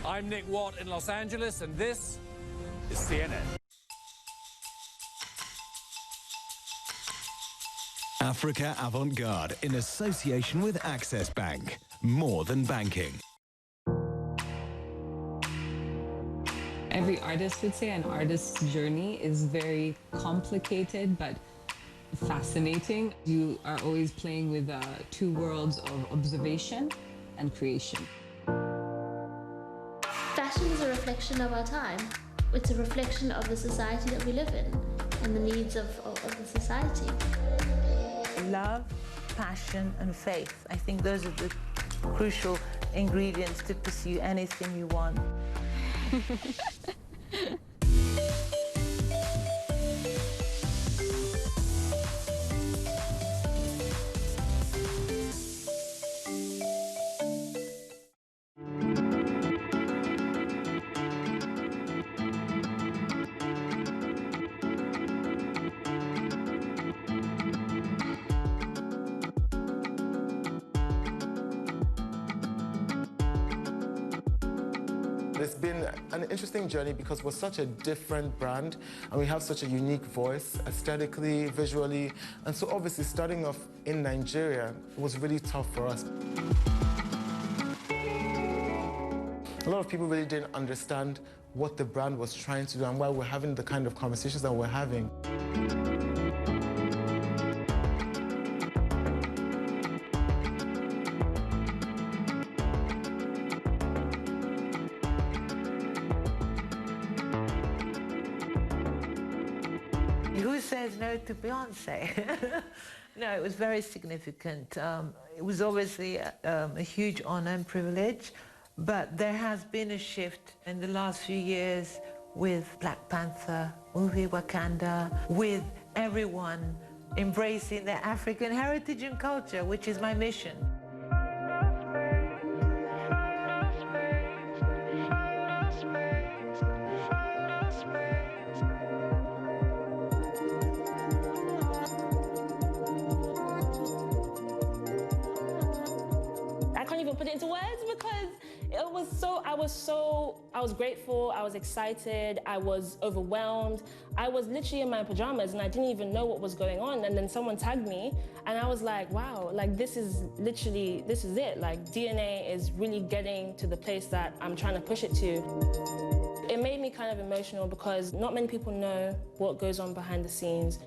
I'm Nick Watt in Los Angeles, and this is CNN. Africa Avant-garde in association with Access Bank. More than banking. Every artist would say an artist's journey is very complicated but fascinating. You are always playing with two worlds of observation and creation. Fashion is a reflection of our time. It's a reflection of the society that we live in and the needs of the society. Love, passion and faith. I think those are the crucial ingredients to pursue anything you want. It's been an interesting journey because we're such a different brand and we have such a unique voice, aesthetically, visually, and so obviously starting off in Nigeria was really tough for us. A lot of people really didn't understand what the brand was trying to do and why we're having the kind of conversations that we're having. Who says no to Beyonce? No, it was very significant. It was obviously a huge honor and privilege, but there has been a shift in the last few years with Black Panther, movie Wakanda, with everyone embracing their African heritage and culture, which is my mission. I can't even put it into words because it was I was grateful, I was excited, I was overwhelmed. I was literally in my pajamas and I didn't even know what was going on, and then someone tagged me and I was like, wow, like this is it. Like DNA is really getting to the place that I'm trying to push it to. It made me kind of emotional because not many people know what goes on behind the scenes.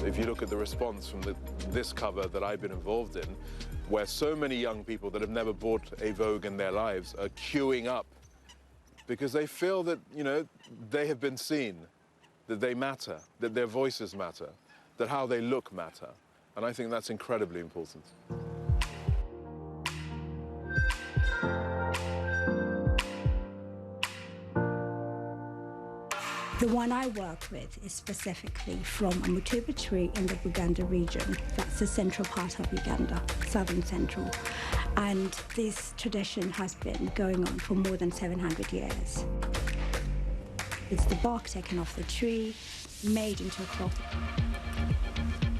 If you look at the response from this cover that I've been involved in, where so many young people that have never bought a Vogue in their lives are queuing up because they feel that, you know, they have been seen, that they matter, that their voices matter, that how they look matter. And I think that's incredibly important. The one I work with is specifically from a mutuba tree in the Buganda region. That's the central part of Uganda, southern central. And this tradition has been going on for more than 700 years. It's the bark taken off the tree, made into a cloth.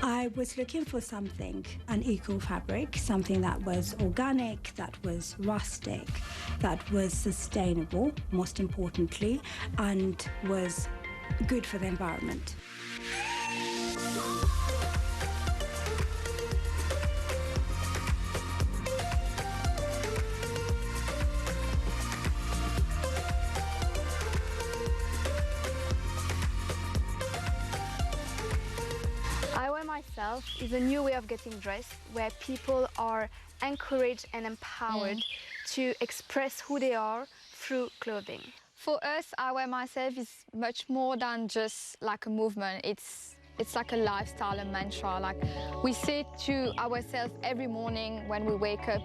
I was looking for something, an eco fabric, something that was organic, that was rustic, that was sustainable, most importantly, and was good for the environment. Eyewear myself is a new way of getting dressed where people are encouraged and empowered to express who they are through clothing. For us, Eyewear myself is much more than just like a movement. It's like a lifestyle, a mantra. Like we say to ourselves every morning when we wake up,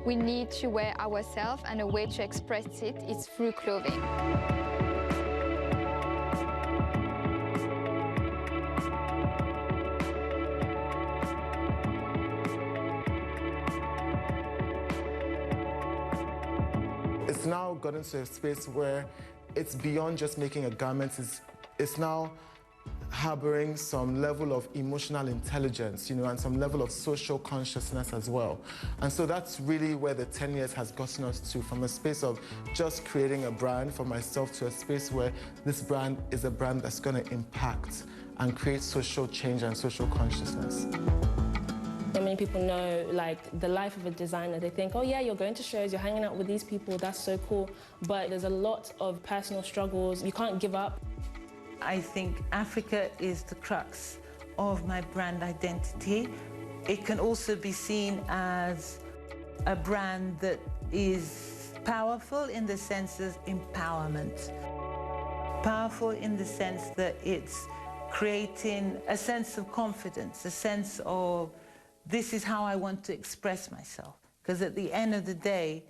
we need to wear ourselves, and a way to express it is through clothing. now gotten to a space where it's beyond just making a garment. It's now harboring some level of emotional intelligence, and some level of social consciousness as well. And so that's really where the 10 years has gotten us to, from a space of just creating a brand for myself to a space where this brand is a brand that's going to impact and create social change and social consciousness. So many people know, like, the life of a designer. They think, oh yeah, you're going to shows, you're hanging out with these people, that's so cool. But there's a lot of personal struggles. You can't give up. I think Africa is the crux of my brand identity. It can also be seen as a brand that is powerful in the sense of empowerment. Powerful in the sense that it's creating a sense of confidence, a sense of this is how I want to express myself. Because at the end of the day,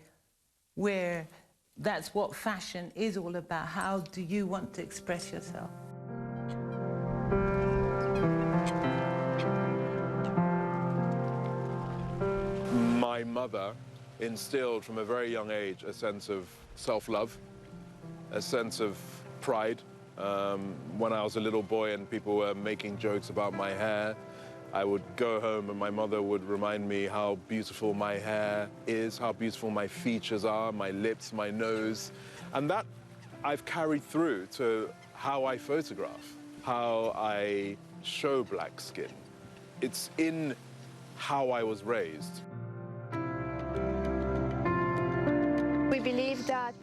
that's what fashion is all about. How do you want to express yourself? My mother instilled from a very young age a sense of self-love, a sense of pride. When I was a little boy and people were making jokes about my hair, I would go home and my mother would remind me how beautiful my hair is, how beautiful my features are, my lips, my nose. And that I've carried through to how I photograph, how I show black skin. It's in how I was raised. We believe that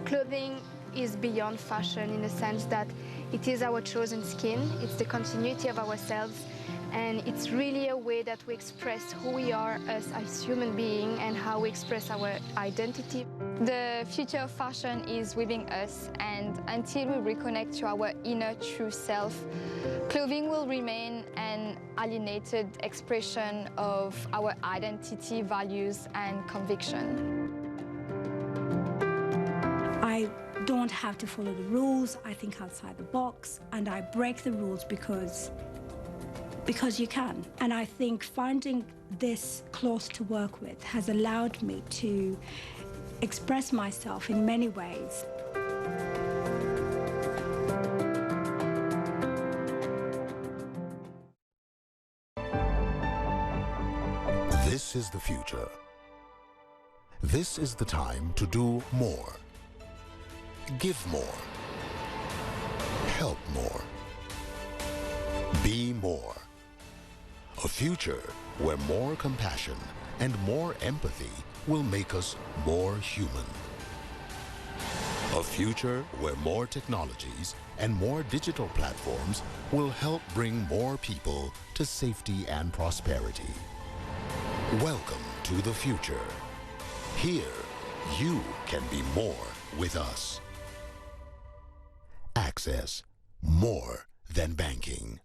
clothing is beyond fashion in the sense that it is our chosen skin, it's the continuity of ourselves, and it's really a way that we express who we are as human beings and how we express our identity. The future of fashion is within us, and until we reconnect to our inner true self, clothing will remain an alienated expression of our identity, values, and conviction. I don't have to follow the rules. I think outside the box, and I break the rules because you can. And I think finding this cloth to work with has allowed me to express myself in many ways. This is the future. This is the time to do more. Give more. Help more. Be more. A future where more compassion and more empathy will make us more human. A future where more technologies and more digital platforms will help bring more people to safety and prosperity. Welcome to the future. Here, you can be more with us. Access, more than banking.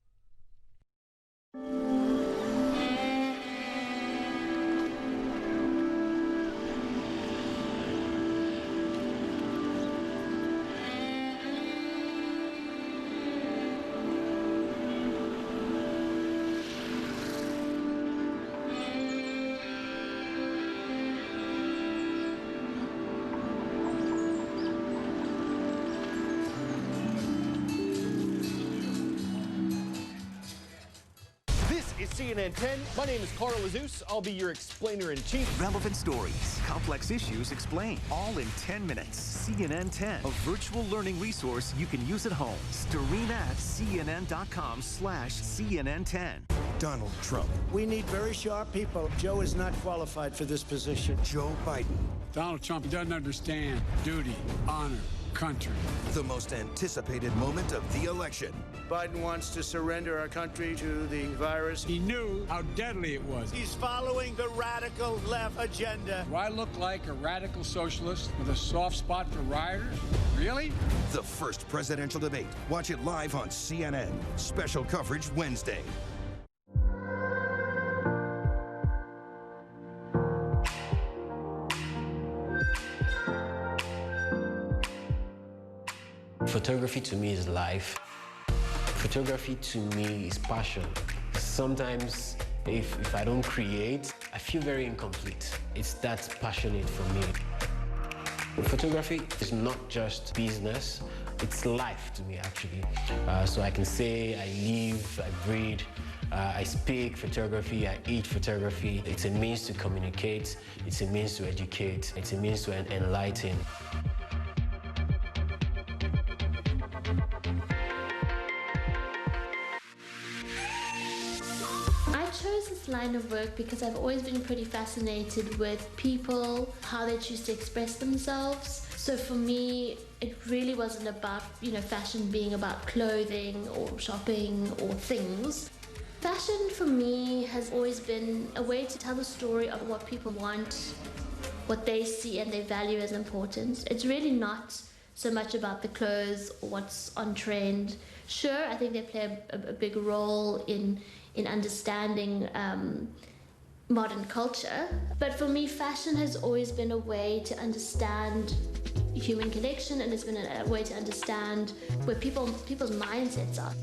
CNN 10. My name is Carl Azus. I'll be your explainer-in-chief. Relevant stories, complex issues explained, all in 10 minutes. CNN 10, a virtual learning resource you can use at home. Stream at cnn.com/CNN10. Donald Trump. We need very sharp people. Joe is not qualified for this position. Joe Biden. Donald Trump doesn't understand duty, honor, country. The most anticipated moment of the election. Biden wants to surrender our country to the virus. He knew how deadly it was. He's following the radical left agenda. Do I look like a radical socialist with a soft spot for rioters? Really? The first presidential debate. Watch it live on CNN. Special coverage Wednesday. Photography to me is life. Photography to me is passion. Sometimes if I don't create, I feel very incomplete. It's that passionate for me. Photography is not just business, it's life to me actually. So I can say I live, I breathe, I speak photography, I eat photography. It's a means to communicate, it's a means to educate, it's a means to enlighten. I chose this line of work because I've always been pretty fascinated with people, how they choose to express themselves. So for me, it really wasn't about, fashion being about clothing or shopping or things. Fashion for me has always been a way to tell the story of what people want, what they see and they value as important. It's really not so much about the clothes or what's on trend. Sure, I think they play a big role in understanding modern culture. But for me, fashion has always been a way to understand human connection, and it's been a way to understand where people's mindsets are.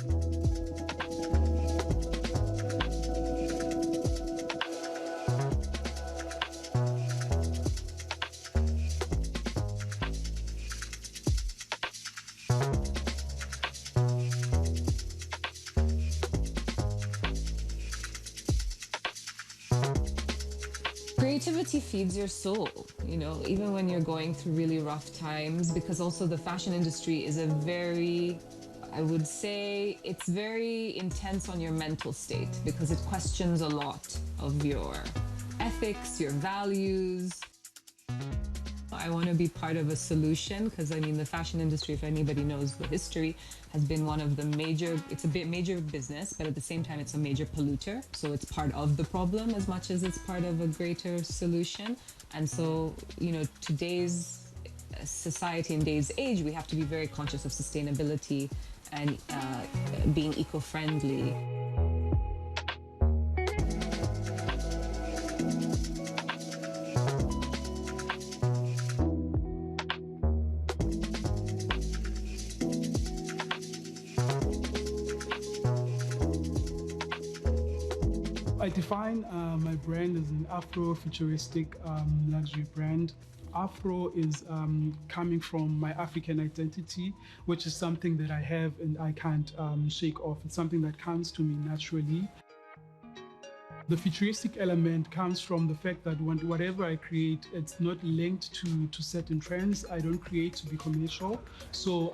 Creativity feeds your soul, even when you're going through really rough times, because also the fashion industry is I would say it's very intense on your mental state because it questions a lot of your ethics, your values. I want to be part of a solution because, the fashion industry, if anybody knows the history, has been one of the it's a major business, but at the same time, it's a major polluter. So it's part of the problem as much as it's part of a greater solution. And so, today's society and today's age, we have to be very conscious of sustainability and being eco-friendly. I define my brand as an Afro-futuristic luxury brand. Afro is coming from my African identity, which is something that I have and I can't shake off. It's something that comes to me naturally. The futuristic element comes from the fact that whatever I create, it's not linked to certain trends. I don't create to be commercial. So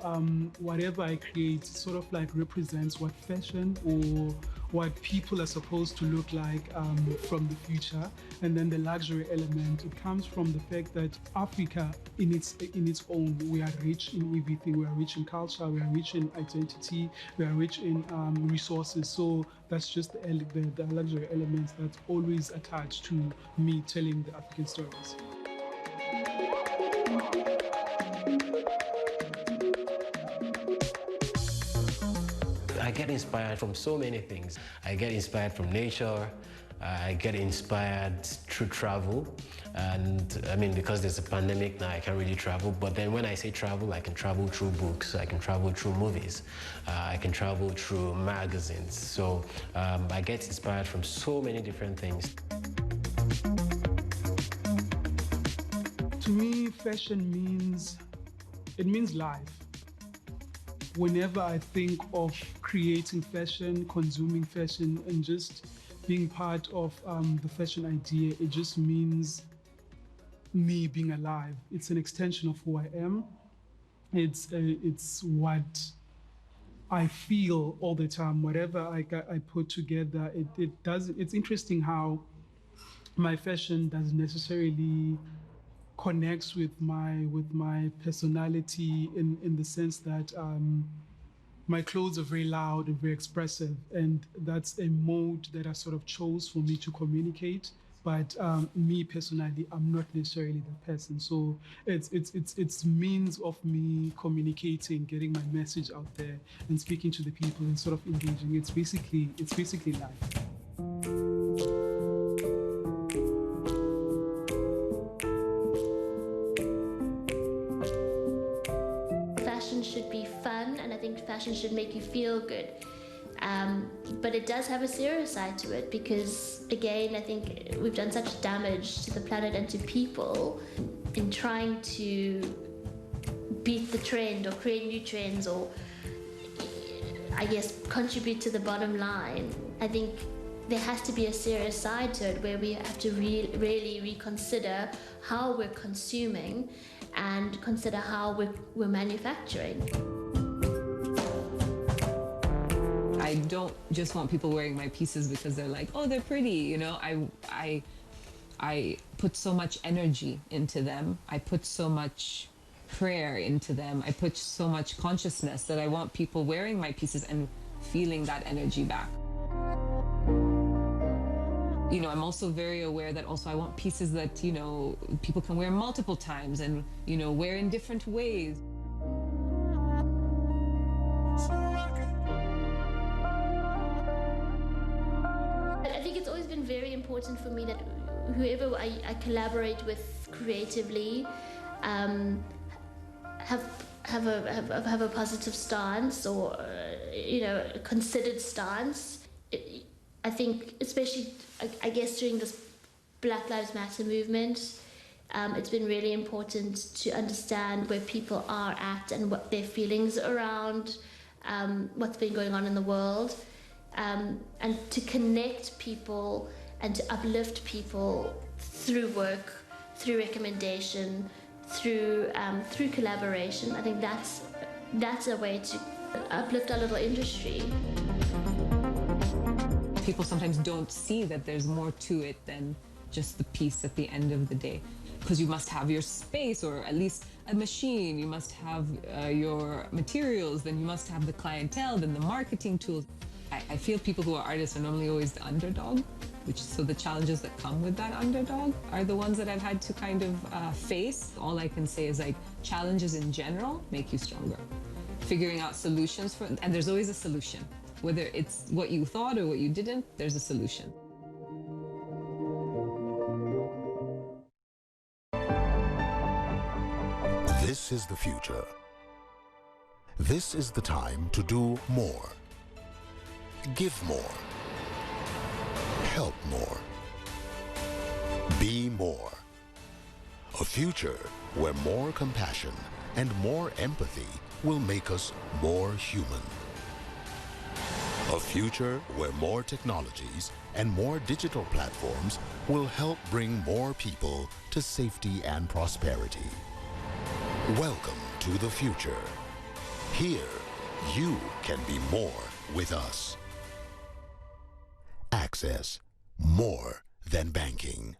whatever I create sort of like represents what fashion or what people are supposed to look like from the future. And then the luxury element, it comes from the fact that Africa in its own, we are rich in everything. We are rich in culture, we are rich in identity, we are rich in resources. So that's just the luxury elements that's always attached to me telling the African stories. I get inspired from so many things. I get inspired from nature. I get inspired through travel. And because there's a pandemic now, I can't really travel. But then when I say travel, I can travel through books, I can travel through movies, I can travel through magazines. So I get inspired from so many different things. To me, fashion means life. Whenever I think of creating fashion, consuming fashion, and just being part of the fashion idea, it just means me being alive. It's an extension of who I am. It's what I feel all the time. Whatever I put together, it's interesting how my fashion doesn't necessarily connects with my personality in the sense that my clothes are very loud and very expressive, and that's a mode that I sort of chose for me to communicate. But me personally, I'm not necessarily that person. So it's means of me communicating, getting my message out there, and speaking to the people and sort of engaging. It's basically life. Fashion should be fun, and I think fashion should make you feel good. But it does have a serious side to it because, again, I think we've done such damage to the planet and to people in trying to beat the trend or create new trends or, I guess, contribute to the bottom line. I think there has to be a serious side to it where we have to really reconsider how we're consuming and consider how we're manufacturing. I don't just want people wearing my pieces because they're like, oh, they're pretty, you know. I put so much energy into them. I put so much prayer into them. I put so much consciousness that I want people wearing my pieces and feeling that energy back. You know, I'm also very aware that also I want pieces that, you know, people can wear multiple times and, you know, wear in different ways. I think it's always been very important for me that whoever I collaborate with creatively have a positive stance or you know, a considered stance. I think especially I guess during this Black Lives Matter movement, it's been really important to understand where people are at and what their feelings around what's been going on in the world. And to connect people and to uplift people through work, through recommendation, through collaboration. I think that's a way to uplift our little industry. People sometimes don't see that there's more to it than just the piece at the end of the day. Because you must have your space or at least a machine, you must have your materials, then you must have the clientele, then the marketing tools. I feel people who are artists are normally always the underdog, so the challenges that come with that underdog are the ones that I've had to kind of face. All I can say is like challenges in general make you stronger. Figuring out solutions and there's always a solution. Whether it's what you thought or what you didn't, there's a solution. This is the future. This is the time to do more. Give more. Help more. Be more. A future where more compassion and more empathy will make us more human. A future where more technologies and more digital platforms will help bring more people to safety and prosperity. Welcome to the future. Here, you can be more with us. Access, more than banking.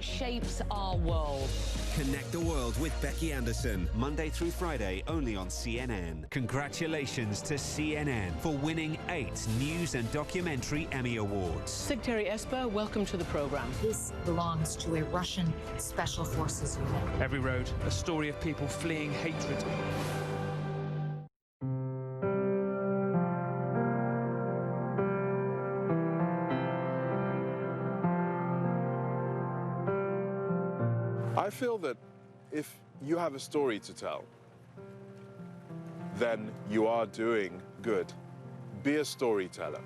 Shapes our world. Connect the world with Becky Anderson, Monday through Friday, only on CNN. Congratulations to CNN for winning 8 News and Documentary Emmy Awards. Secretary Esper, welcome to the program. This belongs to a Russian Special Forces unit. Every road, a story of people fleeing hatred. I feel that if you have a story to tell, then you are doing good. Be a storyteller.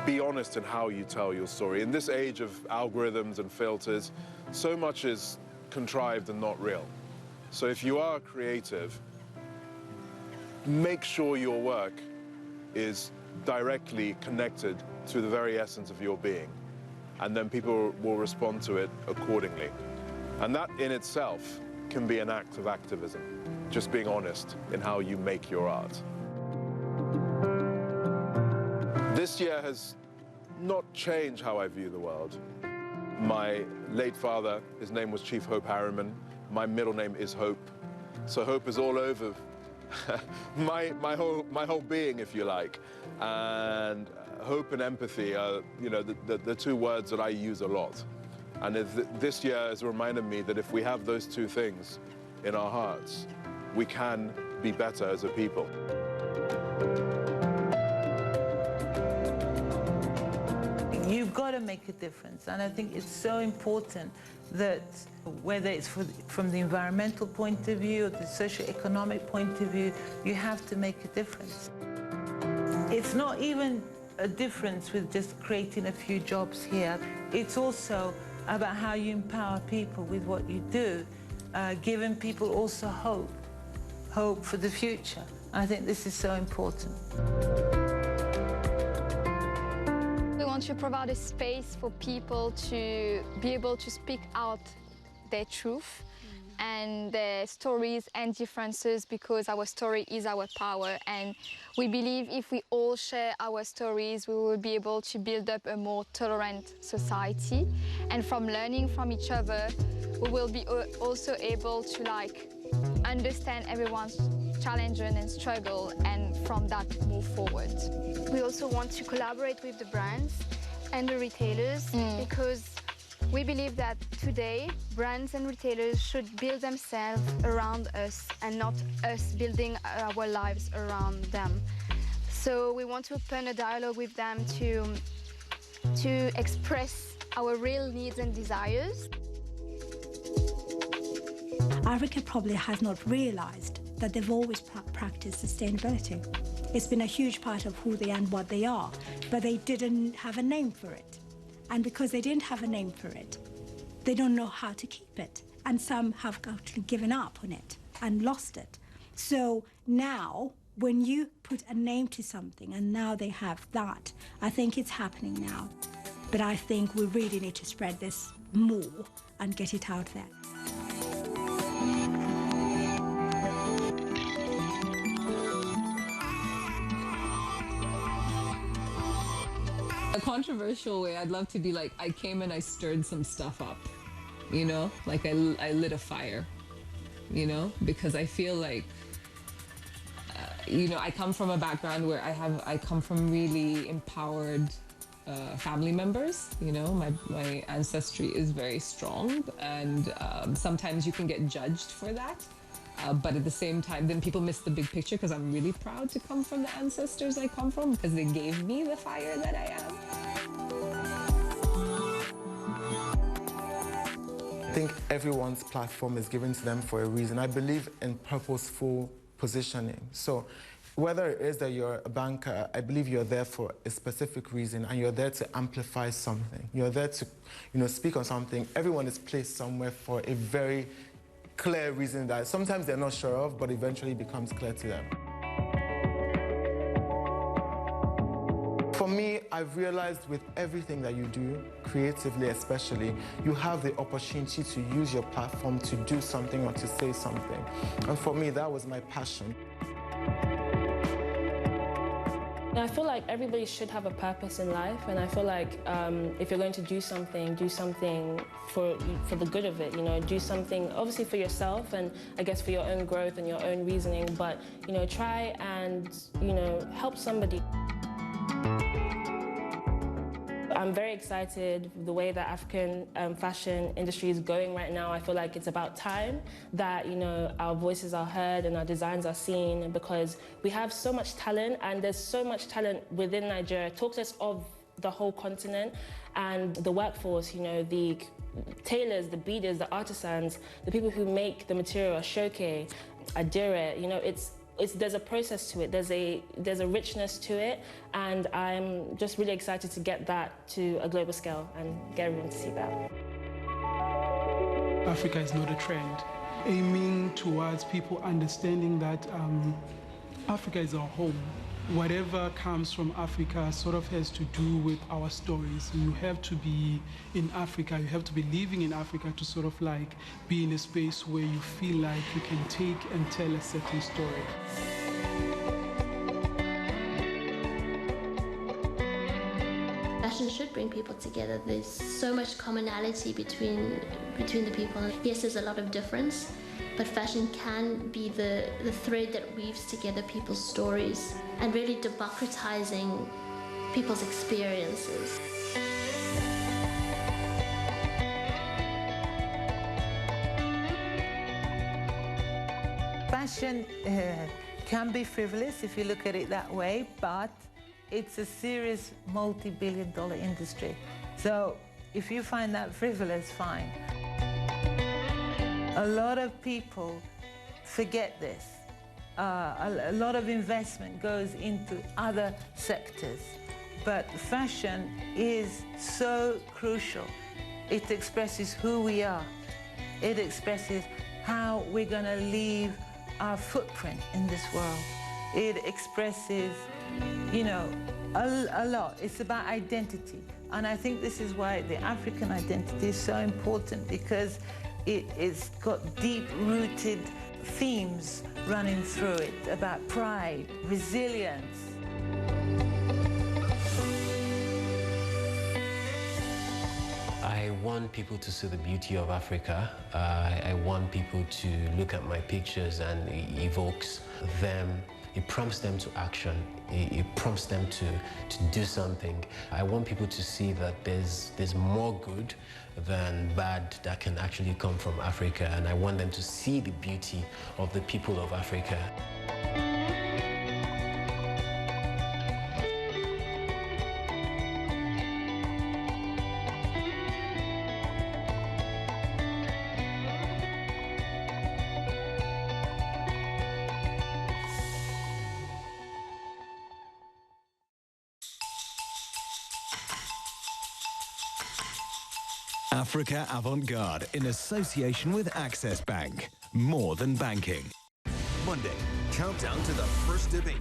Be honest in how you tell your story. In this age of algorithms and filters, so much is contrived and not real. So if you are creative, make sure your work is directly connected to the very essence of your being. And then people will respond to it accordingly. And that in itself can be an act of activism, just being honest in how you make your art. This year has not changed how I view the world. My late father, his name was Chief Hope Harriman. My middle name is Hope. So hope is all over my whole being, if you like. And hope and empathy are, you know, the two words that I use a lot. And this year has reminded me that if we have those two things in our hearts, we can be better as a people. You've got to make a difference, and I think it's so important that whether it's from the environmental point of view or the socio-economic point of view, you have to make a difference. It's not even a difference with just creating a few jobs here. It's also about how you empower people with what you do, giving people also hope for the future. I think this is so important. We want to provide a space for people to be able to speak out their truth and their stories and differences, because our story is our power, and we believe if we all share our stories, we will be able to build up a more tolerant society, and from learning from each other, we will be also able to understand everyone's challenges and struggle, and from that move forward. We also want to collaborate with the brands and the retailers because we believe that today brands and retailers should build themselves around us and not us building our lives around them. So we want to open a dialogue with them to express our real needs and desires. Africa probably has not realized that they've always practiced sustainability. It's been a huge part of who they are and what they are, but they didn't have a name for it. And because they didn't have a name for it, they don't know how to keep it. And some have actually given up on it and lost it. So now, when you put a name to something and now they have that, I think it's happening now. But I think we really need to spread this more and get it out there. A controversial way, I'd love to be like, I came and I stirred some stuff up, you know? Like I lit a fire, you know? Because I feel like, you know, I come from a background where I come from really empowered family members, you know? My ancestry is very strong, and sometimes you can get judged for that. But at the same time, then people miss the big picture, because I'm really proud to come from the ancestors I come from, because they gave me the fire that I am. I think everyone's platform is given to them for a reason. I believe in purposeful positioning. So whether it is that you're a banker, I believe you're there for a specific reason, and you're there to amplify something. You're there to, you know, speak on something. Everyone is placed somewhere for a very clear reason that sometimes they're not sure of, but eventually becomes clear to them. For me, I've realized with everything that you do, creatively especially, you have the opportunity to use your platform to do something or to say something. And for me, that was my passion. I feel like everybody should have a purpose in life, and I feel like if you're going to do something for the good of it. You know, do something obviously for yourself, and I guess for your own growth and your own reasoning. But you know, try and help somebody. I'm very excited the way that African fashion industry is going right now. I feel like it's about time that our voices are heard and our designs are seen, because we have so much talent, and there's so much talent within Nigeria. Talk to us of the whole continent and the workforce, the tailors, the beaders, the artisans, the people who make the material, Shoke, Adire, there's a process to it, there's a richness to it, and I'm just really excited to get that to a global scale and get everyone to see that. Africa is not a trend. Aiming towards people understanding that Africa is our home. Whatever comes from Africa sort of has to do with our stories. You have to be in Africa, you have to be living in Africa to sort of like be in a space where you feel like you can take and tell a certain story. Fashion should bring people together. There's so much commonality between the people. Yes, there's a lot of difference, but fashion can be the thread that weaves together people's stories and really democratizing people's experiences. Fashion can be frivolous if you look at it that way, but it's a serious multi-billion-dollar industry. So if you find that frivolous, fine. A lot of people forget this. A lot of investment goes into other sectors, but fashion is so crucial. It expresses who we are. It expresses how we're going to leave our footprint in this world. It expresses, you know, a lot. It's about identity. And I think this is why the African identity is so important, because it's got deep-rooted themes running through it about pride, resilience. I want people to see the beauty of Africa. I want people to look at my pictures and it evokes them. It prompts them to action. It prompts them to do something. I want people to see that there's more good than bad that can actually come from Africa, and I want them to see the beauty of the people of Africa. Africa Avant-garde in association with Access Bank. More than banking. Monday, countdown to the first debate.